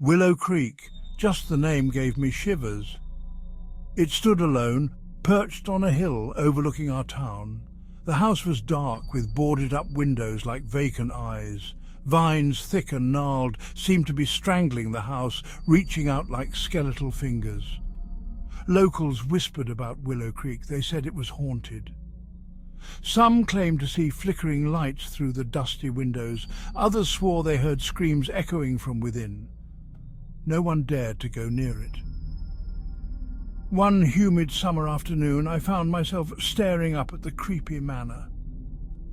Willow Creek, just the name gave me shivers. It stood alone, perched on a hill overlooking our town. The house was dark with boarded-up windows like vacant eyes. Vines, thick and gnarled, seemed to be strangling the house, reaching out like skeletal fingers. Locals whispered about Willow Creek. They said it was haunted. Some claimed to see flickering lights through the dusty windows. Others swore they heard screams echoing from within. No one dared to go near it. One humid summer afternoon, I found myself staring up at the creepy manor.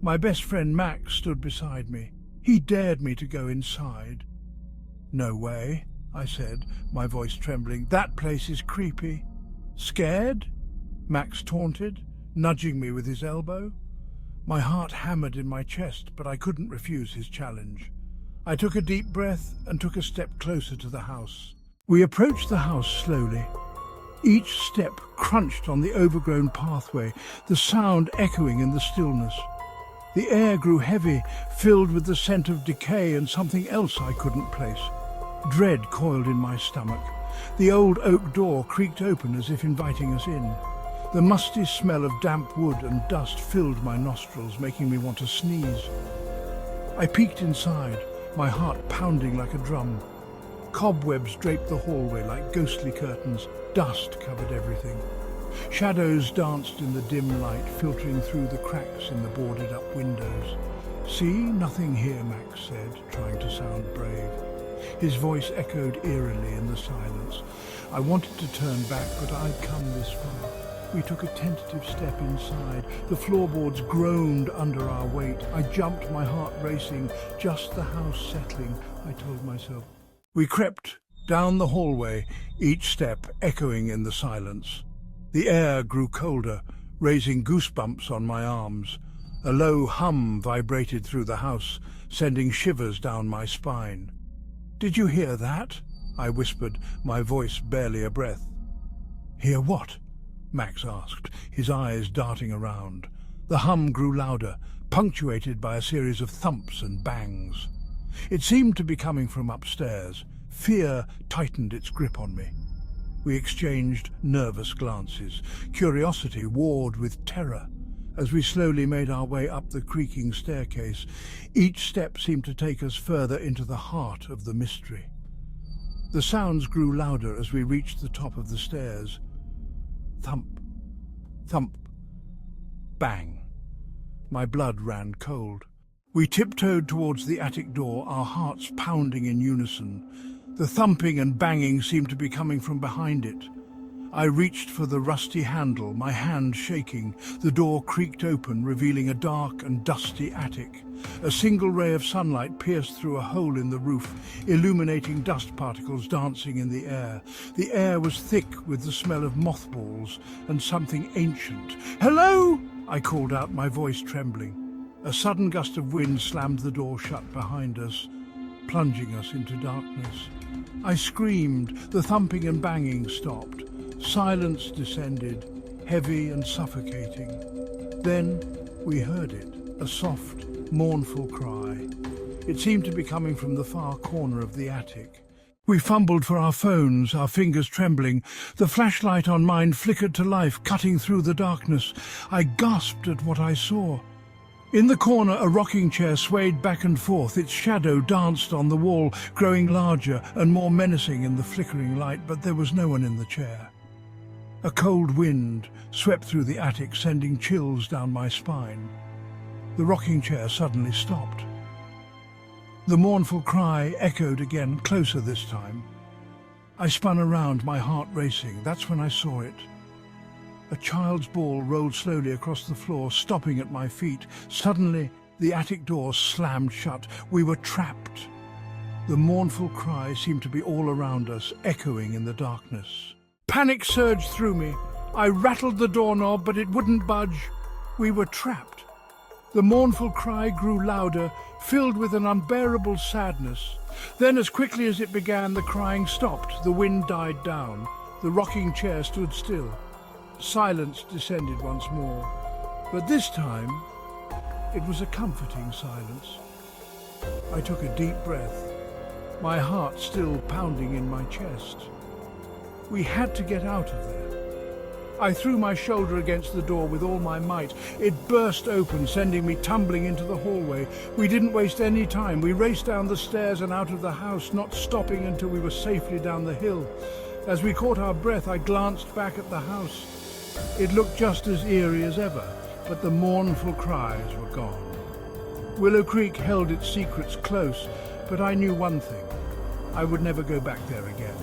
My best friend Max stood beside me. He dared me to go inside. "No way," I said, my voice trembling. "That place is creepy." "Scared?" Max taunted, nudging me with his elbow. My heart hammered in my chest, but I couldn't refuse his challenge. I took a deep breath and took a step closer to the house. We approached the house slowly. Each step crunched on the overgrown pathway, the sound echoing in the stillness. The air grew heavy, filled with the scent of decay and something else I couldn't place. Dread coiled in my stomach. The old oak door creaked open as if inviting us in. The musty smell of damp wood and dust filled my nostrils, making me want to sneeze. I peeked inside, my heart pounding like a drum. Cobwebs draped the hallway like ghostly curtains. Dust covered everything. Shadows danced in the dim light, filtering through the cracks in the boarded-up windows. "See, nothing here," Max said, trying to sound brave. His voice echoed eerily in the silence. I wanted to turn back, but I'd come this far. We took a tentative step inside. The floorboards groaned under our weight. I jumped, my heart racing. Just the house settling, I told myself. We crept down the hallway, each step echoing in the silence. The air grew colder, raising goosebumps on my arms. A low hum vibrated through the house, sending shivers down my spine. "Did you hear that?" I whispered, my voice barely a breath. "Hear what?" Max asked, his eyes darting around. The hum grew louder, punctuated by a series of thumps and bangs. It seemed to be coming from upstairs. Fear tightened its grip on me. We exchanged nervous glances. Curiosity warred with terror. As we slowly made our way up the creaking staircase, each step seemed to take us further into the heart of the mystery. The sounds grew louder as we reached the top of the stairs. Thump, thump, bang. My blood ran cold. We tiptoed towards the attic door, our hearts pounding in unison. The thumping and banging seemed to be coming from behind it. I reached for the rusty handle, my hand shaking. The door creaked open, revealing a dark and dusty attic. A single ray of sunlight pierced through a hole in the roof, illuminating dust particles dancing in the air. The air was thick with the smell of mothballs and something ancient. "Hello!" I called out, my voice trembling. A sudden gust of wind slammed the door shut behind us, plunging us into darkness. I screamed. The thumping and banging stopped. Silence descended, heavy and suffocating. Then we heard it, a soft, mournful cry. It seemed to be coming from the far corner of the attic. We fumbled for our phones, our fingers trembling. The flashlight on mine flickered to life, cutting through the darkness. I gasped at what I saw. In the corner, a rocking chair swayed back and forth. Its shadow danced on the wall, growing larger and more menacing in the flickering light, but there was no one in the chair. A cold wind swept through the attic, sending chills down my spine. The rocking chair suddenly stopped. The mournful cry echoed again, closer this time. I spun around, my heart racing. That's when I saw it. A child's ball rolled slowly across the floor, stopping at my feet. Suddenly, the attic door slammed shut. We were trapped. The mournful cry seemed to be all around us, echoing in the darkness. Panic surged through me. I rattled the doorknob, but it wouldn't budge. We were trapped. The mournful cry grew louder, filled with an unbearable sadness. Then, as quickly as it began, the crying stopped. The wind died down. The rocking chair stood still. Silence descended once more, but this time it was a comforting silence. I took a deep breath. my heart still pounding in my chest. We had to get out of there. I threw my shoulder against the door with all my might. It burst open, sending me tumbling into the hallway. We didn't waste any time. We raced down the stairs and out of the house, not stopping until we were safely down the hill. As we caught our breath, I glanced back at the house. It looked just as eerie as ever, but the mournful cries were gone. Willow Creek held its secrets close, but I knew one thing. I would never go back there again.